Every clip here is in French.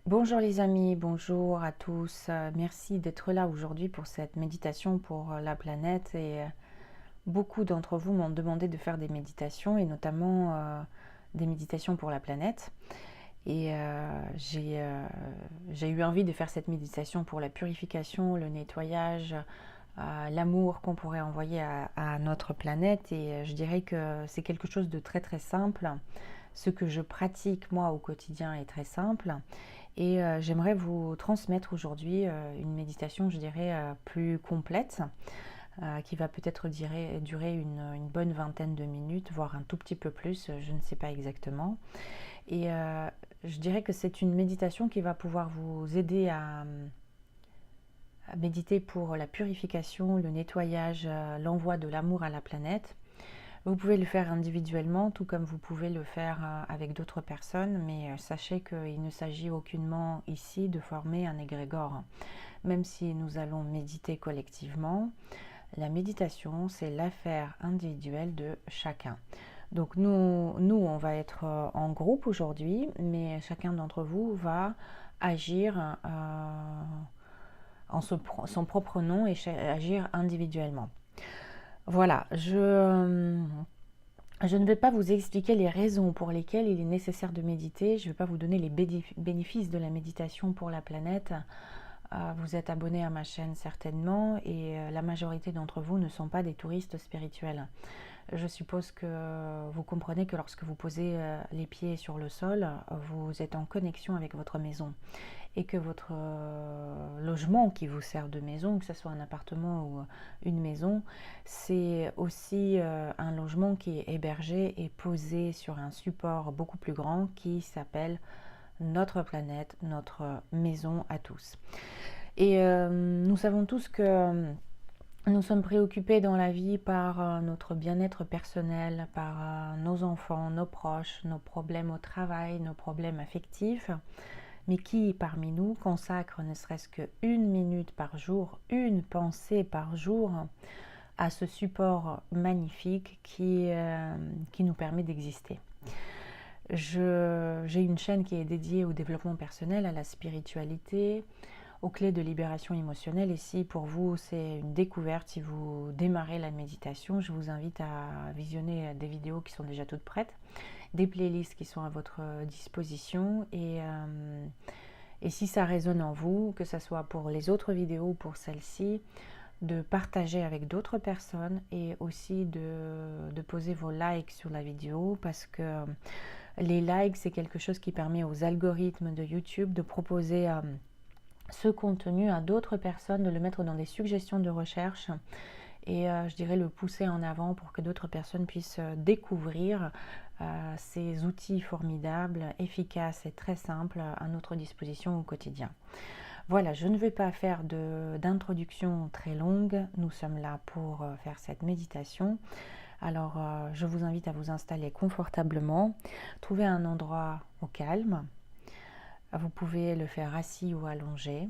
Bonjour les amis, bonjour à tous. Merci d'être là aujourd'hui pour cette méditation pour la planète. Beaucoup d'entre vous m'ont demandé de faire des méditations et notamment des méditations pour la planète. J'ai eu envie de faire cette méditation pour la purification, le nettoyage, l'amour qu'on pourrait envoyer à notre planète. Je dirais que c'est quelque chose de très très simple. Ce que je pratique moi au quotidien est très simple. J'aimerais vous transmettre aujourd'hui une méditation, je dirais, plus complète, qui va peut-être durer une bonne vingtaine de minutes, voire un tout petit peu plus, je ne sais pas exactement. Je dirais que c'est une méditation qui va pouvoir vous aider à méditer pour la purification, le nettoyage, l'envoi de l'amour à la planète. Vous pouvez le faire individuellement, tout comme vous pouvez le faire avec d'autres personnes, mais sachez qu'il ne s'agit aucunement ici de former un égrégore. Même si nous allons méditer collectivement, la méditation, c'est l'affaire individuelle de chacun. Donc on va être en groupe aujourd'hui, mais chacun d'entre vous va agir en son propre nom et agir individuellement. Voilà, je ne vais pas vous expliquer les raisons pour lesquelles il est nécessaire de méditer. Je ne vais pas vous donner les bénéfices de la méditation pour la planète. Vous êtes abonné à ma chaîne certainement et la majorité d'entre vous ne sont pas des touristes spirituels. Je suppose que vous comprenez que lorsque vous posez les pieds sur le sol, vous êtes en connexion avec votre maison et que votre logement qui vous sert de maison, que ce soit un appartement ou une maison, c'est aussi un logement qui est hébergé et posé sur un support beaucoup plus grand qui s'appelle notre planète, notre maison à tous. Nous savons tous que nous sommes préoccupés dans la vie par notre bien-être personnel, par nos enfants, nos proches, nos problèmes au travail, nos problèmes affectifs. Mais qui parmi nous consacre ne serait-ce qu'une minute par jour, une pensée par jour à ce support magnifique qui nous permet d'exister? J'ai une chaîne qui est dédiée au développement personnel, à la spiritualité, aux clés de libération émotionnelle. Et si pour vous c'est une découverte, si vous démarrez la méditation, je vous invite à visionner des vidéos qui sont déjà toutes prêtes, des playlists qui sont à votre disposition. Et si ça résonne en vous, que ce soit pour les autres vidéos ou pour celle-ci, de partager avec d'autres personnes et aussi de poser vos likes sur la vidéo, parce que les likes, c'est quelque chose qui permet aux algorithmes de YouTube de proposer ce contenu à d'autres personnes, de le mettre dans des suggestions de recherche et je dirais le pousser en avant pour que d'autres personnes puissent découvrir ces outils formidables, efficaces et très simples à notre disposition au quotidien. Voilà, je ne vais pas faire d'introduction très longue, nous sommes là pour faire cette méditation. Alors je vous invite à vous installer confortablement, trouver un endroit au calme. Vous pouvez le faire assis ou allongé.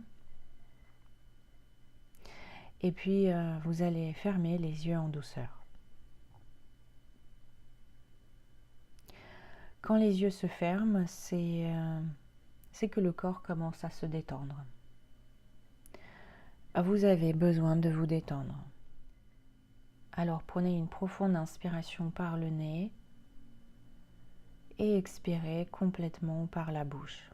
Et puis vous allez fermer les yeux en douceur. Quand les yeux se ferment, c'est que le corps commence à se détendre. Vous avez besoin de vous détendre. Alors prenez une profonde inspiration par le nez et expirez complètement par la bouche.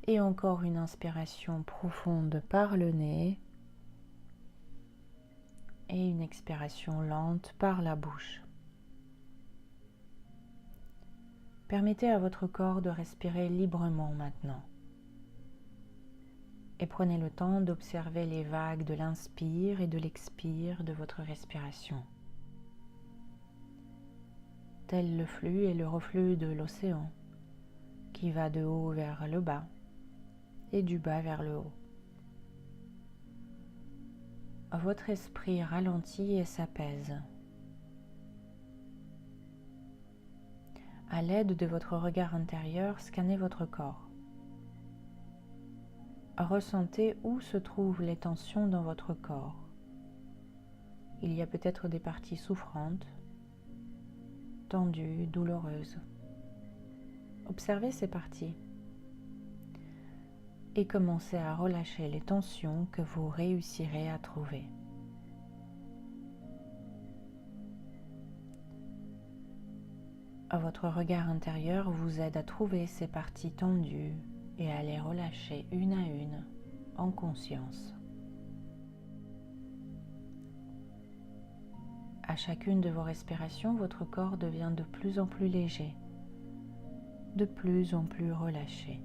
Et encore une inspiration profonde par le nez et une expiration lente par la bouche. Permettez à votre corps de respirer librement maintenant. Et prenez le temps d'observer les vagues de l'inspire et de l'expire de votre respiration. Tel le flux et le reflux de l'océan qui va de haut vers le bas et du bas vers le haut. Votre esprit ralentit et s'apaise. À l'aide de votre regard intérieur, scannez votre corps. Ressentez où se trouvent les tensions dans votre corps. Il y a peut-être des parties souffrantes, tendues, douloureuses. Ou observez ces parties et commencez à relâcher les tensions que vous réussirez à trouver. Votre regard intérieur vous aide à trouver ces parties tendues et à les relâcher une à une en conscience. À chacune de vos respirations, votre corps devient de plus en plus léger, de plus en plus relâché.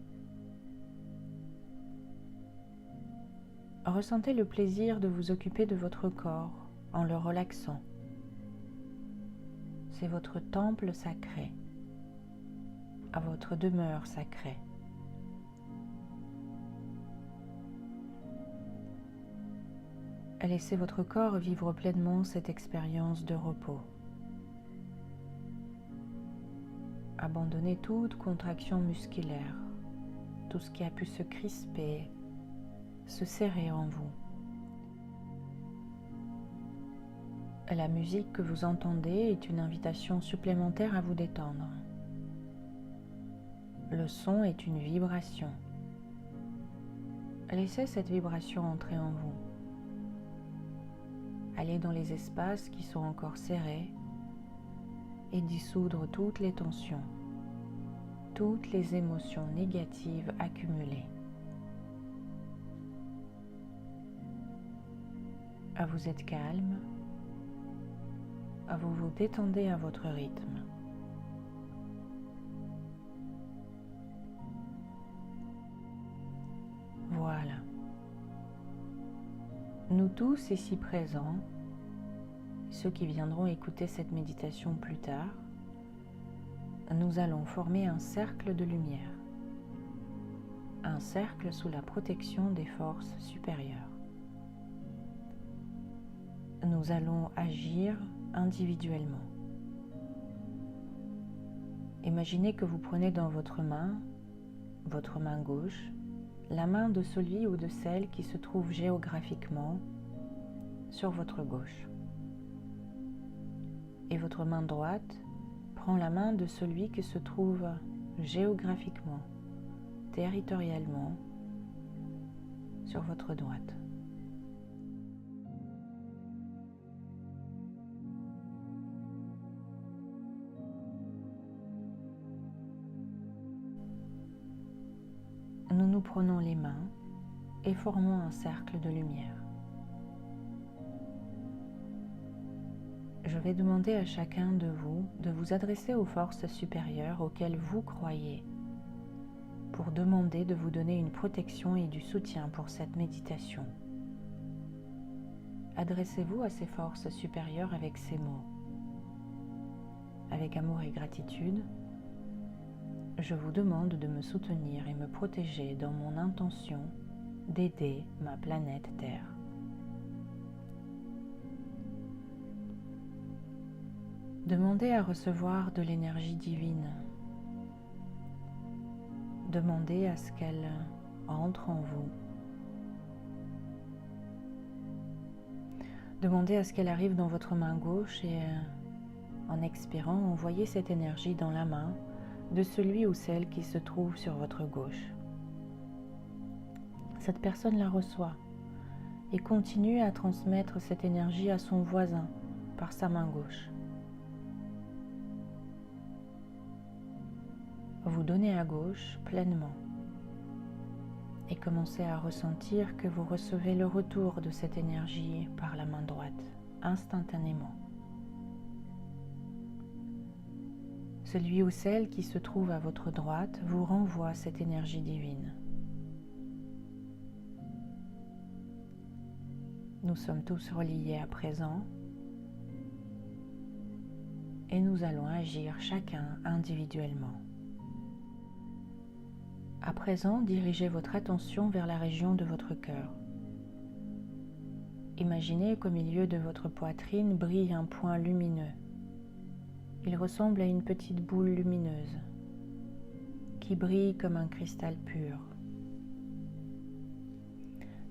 Ressentez le plaisir de vous occuper de votre corps en le relaxant. C'est votre temple sacré, à votre demeure sacrée. Laissez votre corps vivre pleinement cette expérience de repos. Abandonnez toute contraction musculaire, tout ce qui a pu se crisper, se serrer en vous. La musique que vous entendez est une invitation supplémentaire à vous détendre. Le son est une vibration. Laissez cette vibration entrer en vous. Allez dans les espaces qui sont encore serrés et dissoudre toutes les tensions, toutes les émotions négatives accumulées. Vous êtes calme, vous vous détendez à votre rythme. Voilà. Nous tous ici présents, ceux qui viendront écouter cette méditation plus tard, nous allons former un cercle de lumière, un cercle sous la protection des forces supérieures. Nous allons agir individuellement. Imaginez que vous prenez dans votre main gauche, la main de celui ou de celle qui se trouve géographiquement sur votre gauche. Et votre main droite prend la main de celui qui se trouve géographiquement, territorialement sur votre droite. Nous nous prenons les mains et formons un cercle de lumière. Je vais demander à chacun de vous adresser aux forces supérieures auxquelles vous croyez pour demander de vous donner une protection et du soutien pour cette méditation. Adressez-vous à ces forces supérieures avec ces mots. Avec amour et gratitude, je vous demande de me soutenir et me protéger dans mon intention d'aider ma planète Terre. Demandez à recevoir de l'énergie divine. Demandez à ce qu'elle entre en vous. Demandez à ce qu'elle arrive dans votre main gauche et en expirant, envoyez cette énergie dans la main de celui ou celle qui se trouve sur votre gauche. Cette personne la reçoit et continue à transmettre cette énergie à son voisin par sa main gauche. Vous donnez à gauche pleinement et commencez à ressentir que vous recevez le retour de cette énergie par la main droite, instantanément. Celui ou celle qui se trouve à votre droite vous renvoie cette énergie divine. Nous sommes tous reliés à présent et nous allons agir chacun individuellement. À présent, dirigez votre attention vers la région de votre cœur. Imaginez qu'au milieu de votre poitrine brille un point lumineux. Il ressemble à une petite boule lumineuse qui brille comme un cristal pur.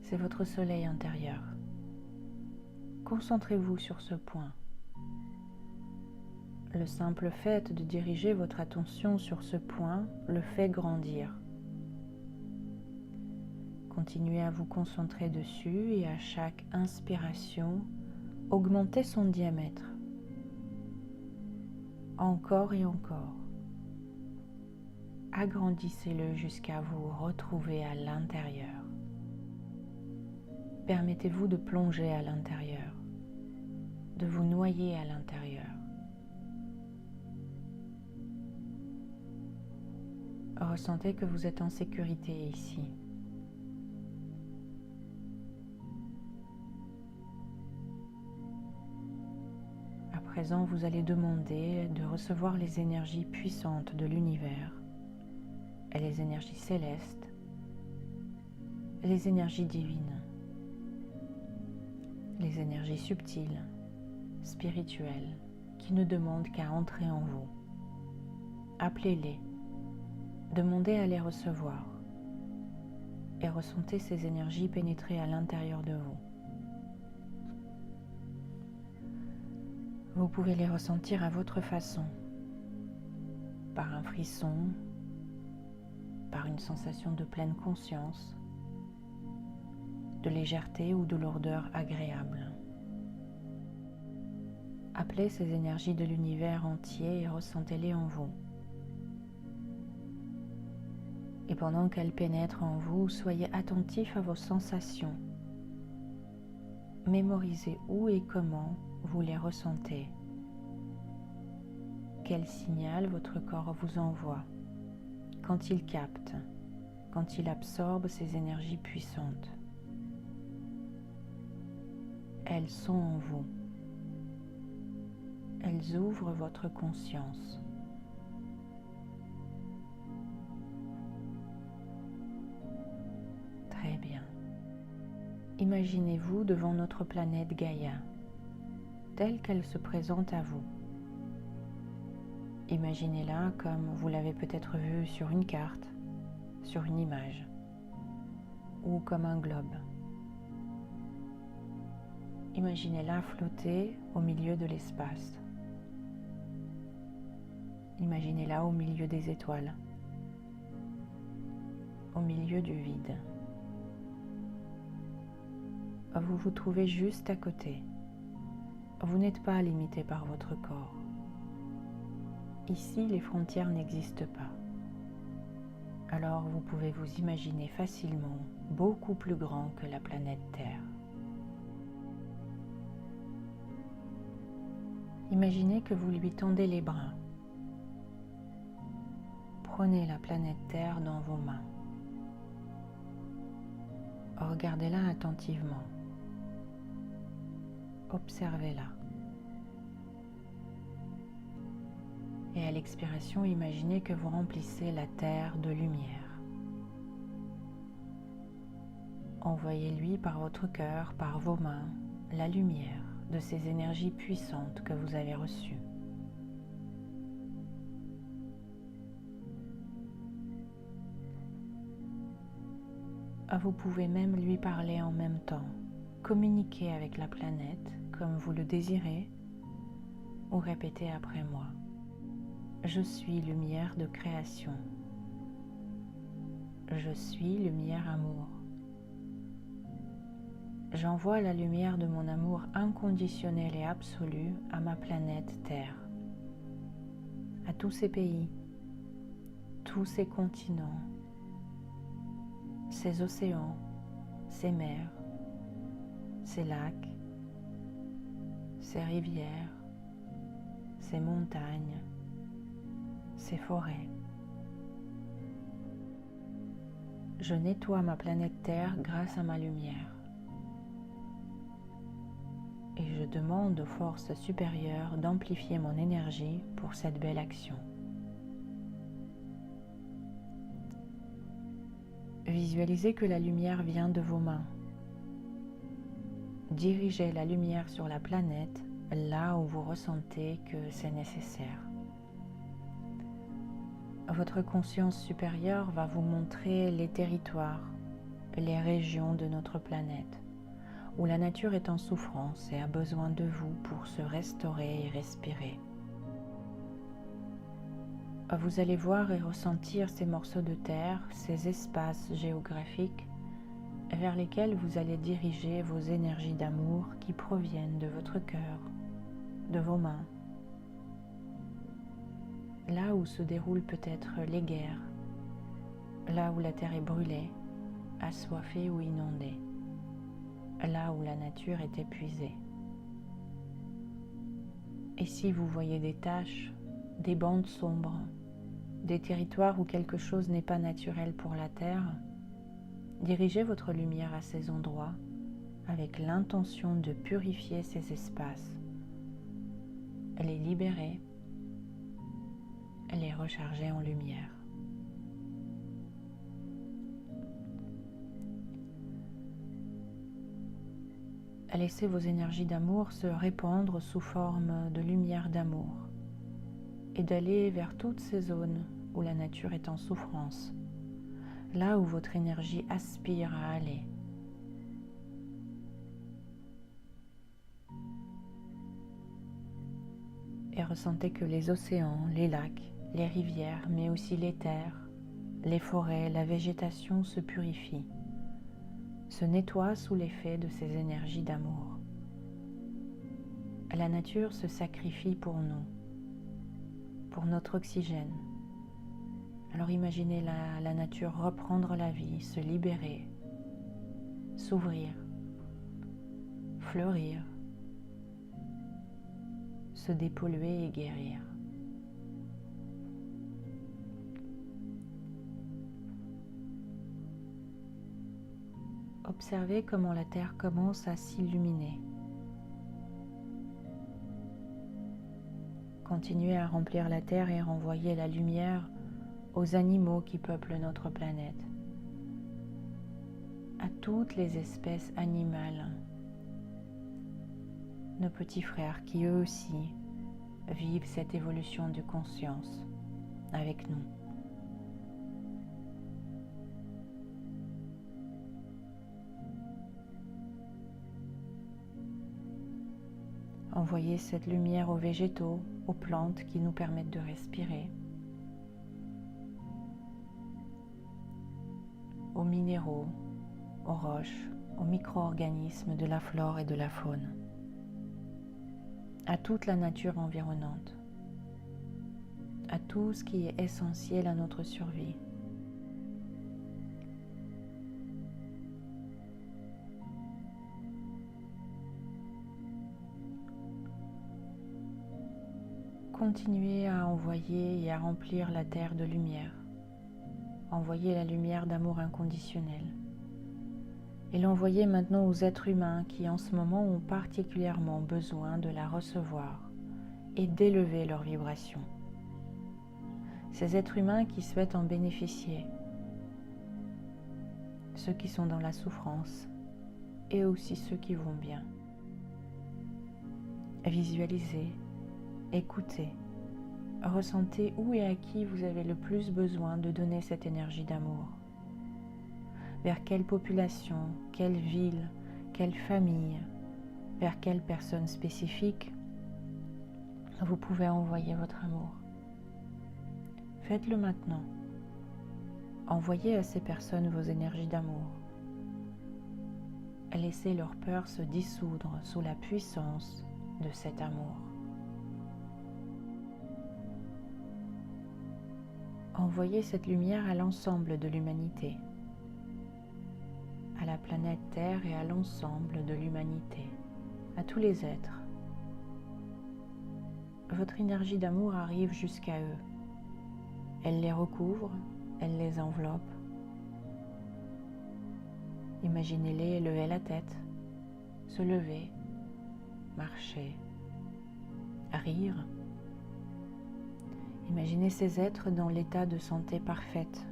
C'est votre soleil intérieur. Concentrez-vous sur ce point. Le simple fait de diriger votre attention sur ce point le fait grandir. Continuez à vous concentrer dessus et à chaque inspiration, augmentez son diamètre. Encore et encore. Agrandissez-le jusqu'à vous retrouver à l'intérieur. Permettez-vous de plonger à l'intérieur, de vous noyer à l'intérieur. Ressentez que vous êtes en sécurité ici. À présent, vous allez demander de recevoir les énergies puissantes de l'univers et les énergies célestes, les énergies divines, les énergies subtiles, spirituelles, qui ne demandent qu'à entrer en vous. Appelez-les, demandez à les recevoir et ressentez ces énergies pénétrer à l'intérieur de vous. Vous pouvez les ressentir à votre façon, par un frisson, par une sensation de pleine conscience, de légèreté ou de lourdeur agréable. Appelez ces énergies de l'univers entier et ressentez-les en vous. Et pendant qu'elles pénètrent en vous, soyez attentif à vos sensations. Mémorisez où et comment vous les ressentez. Quel signal votre corps vous envoie quand il capte, quand il absorbe ces énergies puissantes. Elles sont en vous. Elles ouvrent votre conscience. Très bien. Imaginez-vous devant notre planète Gaïa, telle qu'elle se présente à vous. Imaginez-la comme vous l'avez peut-être vue sur une carte, sur une image, ou comme un globe. Imaginez-la flotter au milieu de l'espace. Imaginez-la au milieu des étoiles, au milieu du vide. Vous vous trouvez juste à côté. Vous n'êtes pas limité par votre corps. Ici, les frontières n'existent pas. Alors vous pouvez vous imaginer facilement beaucoup plus grand que la planète Terre. Imaginez que vous lui tendez les bras. Prenez la planète Terre dans vos mains. Regardez-la attentivement. Observez-la. Et à l'expiration, imaginez que vous remplissez la Terre de lumière. Envoyez-lui par votre cœur, par vos mains, la lumière de ces énergies puissantes que vous avez reçues. Vous pouvez même lui parler en même temps, communiquer avec la planète comme vous le désirez, ou répéter après moi. Je suis lumière de création. Je suis lumière amour. J'envoie la lumière de mon amour inconditionnel et absolu à ma planète Terre, à tous ces pays, tous ces continents, ces océans, ces mers, ces lacs, ces rivières, ces montagnes, ces forêts. Je nettoie ma planète Terre grâce à ma lumière. Et je demande aux forces supérieures d'amplifier mon énergie pour cette belle action. Visualisez que la lumière vient de vos mains. Dirigez la lumière sur la planète là où vous ressentez que c'est nécessaire. Votre conscience supérieure va vous montrer les territoires, les régions de notre planète, où la nature est en souffrance et a besoin de vous pour se restaurer et respirer. vous allez voir et ressentir ces morceaux de terre, ces espaces géographiques vers lesquels vous allez diriger vos énergies d'amour qui proviennent de votre cœur, de vos mains, là où se déroulent peut-être les guerres, là où la terre est brûlée, assoiffée ou inondée, là où la nature est épuisée. Et si vous voyez des taches, des bandes sombres, des territoires où quelque chose n'est pas naturel pour la terre, dirigez votre lumière à ces endroits avec l'intention de purifier ces espaces, les libérer, les recharger en lumière. Laissez vos énergies d'amour se répandre sous forme de lumière d'amour et d'aller vers toutes ces zones où la nature est en souffrance, là où votre énergie aspire à aller. Et ressentez que les océans, les lacs, les rivières, mais aussi les terres, les forêts, la végétation se purifient, se nettoient sous l'effet de ces énergies d'amour. La nature se sacrifie pour nous, pour notre oxygène. Alors imaginez la nature reprendre la vie, se libérer, s'ouvrir, fleurir, se dépolluer et guérir. Observez comment la terre commence à s'illuminer. Continuez à remplir la terre et renvoyer la lumière aux animaux qui peuplent notre planète, à toutes les espèces animales, nos petits frères qui eux aussi vivent cette évolution de conscience avec nous. Envoyez cette lumière aux végétaux, aux plantes qui nous permettent de respirer, aux minéraux, aux roches, aux micro-organismes de la flore et de la faune, à toute la nature environnante, à tout ce qui est essentiel à notre survie. Continuez à envoyer et à remplir la terre de lumière. Envoyez la lumière d'amour inconditionnel. Et l'envoyez maintenant aux êtres humains qui en ce moment ont particulièrement besoin de la recevoir et d'élever leur vibration. Ces êtres humains qui souhaitent en bénéficier, ceux qui sont dans la souffrance et aussi ceux qui vont bien. Visualisez, écoutez, ressentez où et à qui vous avez le plus besoin de donner cette énergie d'amour. Vers quelle population, quelle ville, quelle famille, vers quelle personne spécifique vous pouvez envoyer votre amour. Faites-le maintenant. Envoyez à ces personnes vos énergies d'amour. Laissez leur peur se dissoudre sous la puissance de cet amour. Envoyez cette lumière à l'ensemble de l'humanité, à la planète Terre et à l'ensemble de l'humanité, à tous les êtres. Votre énergie d'amour arrive jusqu'à eux. Elle les recouvre, elle les enveloppe. Imaginez-les lever la tête, se lever, marcher, rire. Imaginez ces êtres dans l'état de santé parfaite.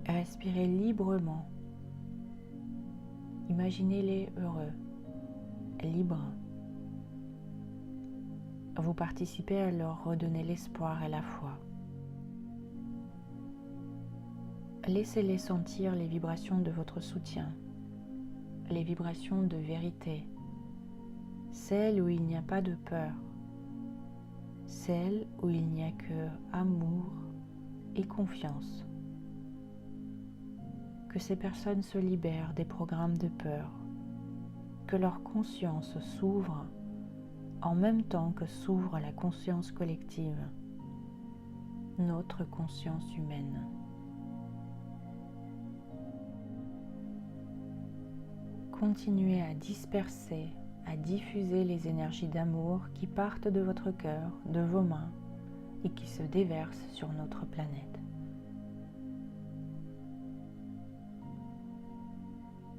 Respirez librement. Imaginez-les heureux, libres. Vous participez à leur redonner l'espoir et la foi. Laissez-les sentir les vibrations de votre soutien, les vibrations de vérité, celles où il n'y a pas de peur, celle où il n'y a que amour et confiance. Que ces personnes se libèrent des programmes de peur, que leur conscience s'ouvre en même temps que s'ouvre la conscience collective, notre conscience humaine. Continuez à disperser, à diffuser les énergies d'amour qui partent de votre cœur, de vos mains et qui se déversent sur notre planète.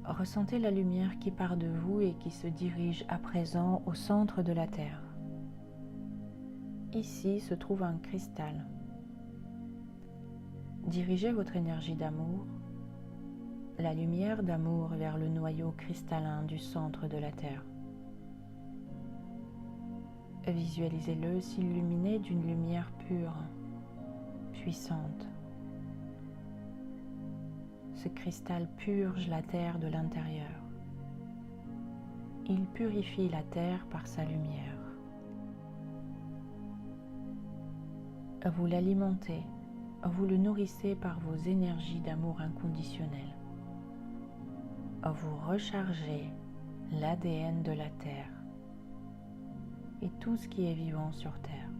Ressentez la lumière qui part de vous et qui se dirige à présent au centre de la Terre. Ici se trouve un cristal. Dirigez votre énergie d'amour, la lumière d'amour vers le noyau cristallin du centre de la Terre. Visualisez-le s'illuminer d'une lumière pure, puissante. Ce cristal purge la Terre de l'intérieur. Il purifie la Terre par sa lumière. Vous l'alimentez, vous le nourrissez par vos énergies d'amour inconditionnel. Vous rechargez l'ADN de la Terre et tout ce qui est vivant sur Terre.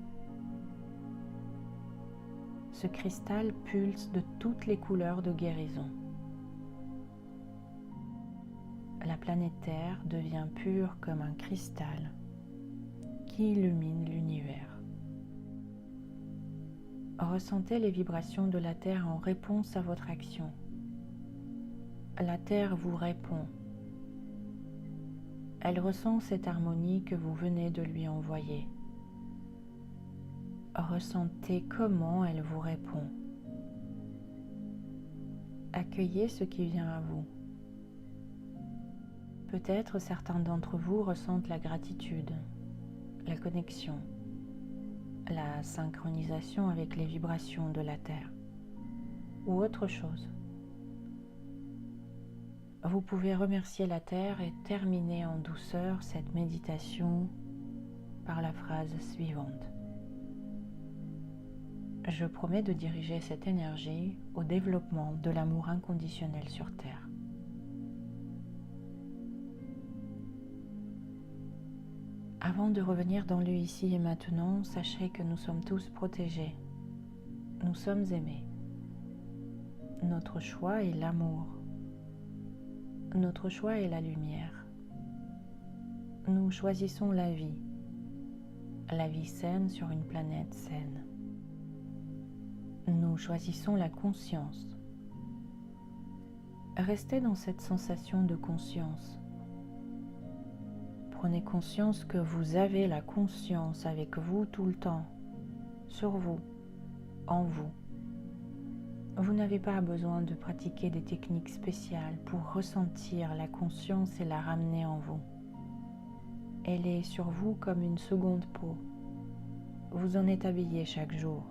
Ce cristal pulse de toutes les couleurs de guérison. La planète Terre devient pure comme un cristal qui illumine l'univers. Ressentez les vibrations de la Terre en réponse à votre action. La Terre vous répond. Elle ressent cette harmonie que vous venez de lui envoyer. Ressentez comment elle vous répond. Accueillez ce qui vient à vous. Peut-être certains d'entre vous ressentent la gratitude, la connexion, la synchronisation avec les vibrations de la Terre ou autre chose. Vous pouvez remercier la Terre et terminer en douceur cette méditation par la phrase suivante. Je promets de diriger cette énergie au développement de l'amour inconditionnel sur Terre. Avant de revenir dans le ici et maintenant, sachez que nous sommes tous protégés. Nous sommes aimés. Notre choix est l'amour. Notre choix est la lumière. Nous choisissons la vie saine sur une planète saine. Nous choisissons la conscience. Restez dans cette sensation de conscience. Prenez conscience que vous avez la conscience avec vous tout le temps, sur vous, en vous. Vous n'avez pas besoin de pratiquer des techniques spéciales pour ressentir la conscience et la ramener en vous. Elle est sur vous comme une seconde peau. Vous en êtes habillé chaque jour.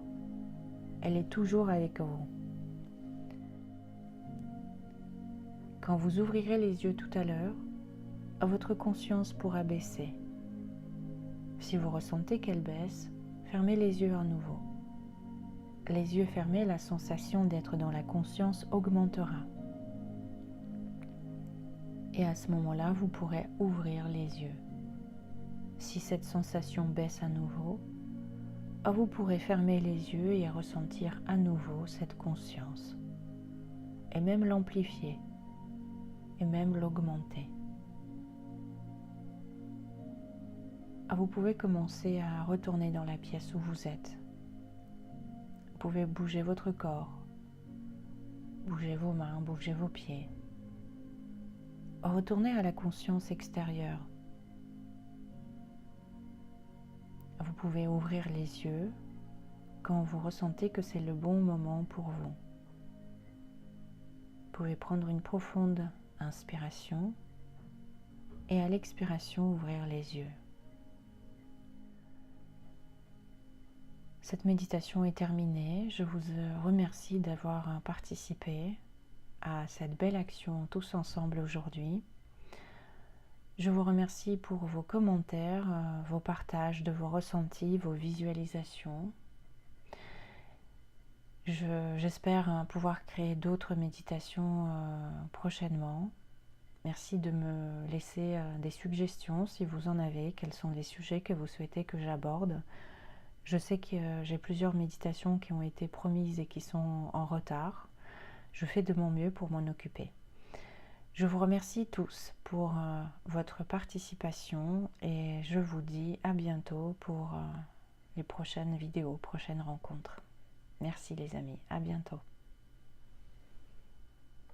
Elle est toujours avec vous. Quand vous ouvrirez les yeux tout à l'heure, votre conscience pourra baisser. Si vous ressentez qu'elle baisse, fermez les yeux à nouveau. Les yeux fermés, la sensation d'être dans la conscience augmentera. Et à ce moment-là, vous pourrez ouvrir les yeux. Si cette sensation baisse à nouveau, vous pourrez fermer les yeux et ressentir à nouveau cette conscience. Et même l'amplifier. Et même l'augmenter. Vous pouvez commencer à retourner dans la pièce où vous êtes. Vous pouvez bouger votre corps, bouger vos mains, bouger vos pieds. Retournez à la conscience extérieure. Vous pouvez ouvrir les yeux quand vous ressentez que c'est le bon moment pour vous. Vous pouvez prendre une profonde inspiration et à l'expiration ouvrir les yeux. Cette méditation est terminée. Je vous remercie d'avoir participé à cette belle action tous ensemble aujourd'hui. Je vous remercie pour vos commentaires, vos partages de vos ressentis, vos visualisations. J'espère pouvoir créer d'autres méditations prochainement. Merci de me laisser des suggestions si vous en avez. Quels sont les sujets que vous souhaitez que j'aborde? Je sais que j'ai plusieurs méditations qui ont été promises et qui sont en retard. Je fais de mon mieux pour m'en occuper. Je vous remercie tous pour votre participation et je vous dis à bientôt pour les prochaines vidéos, prochaines rencontres. Merci les amis, à bientôt.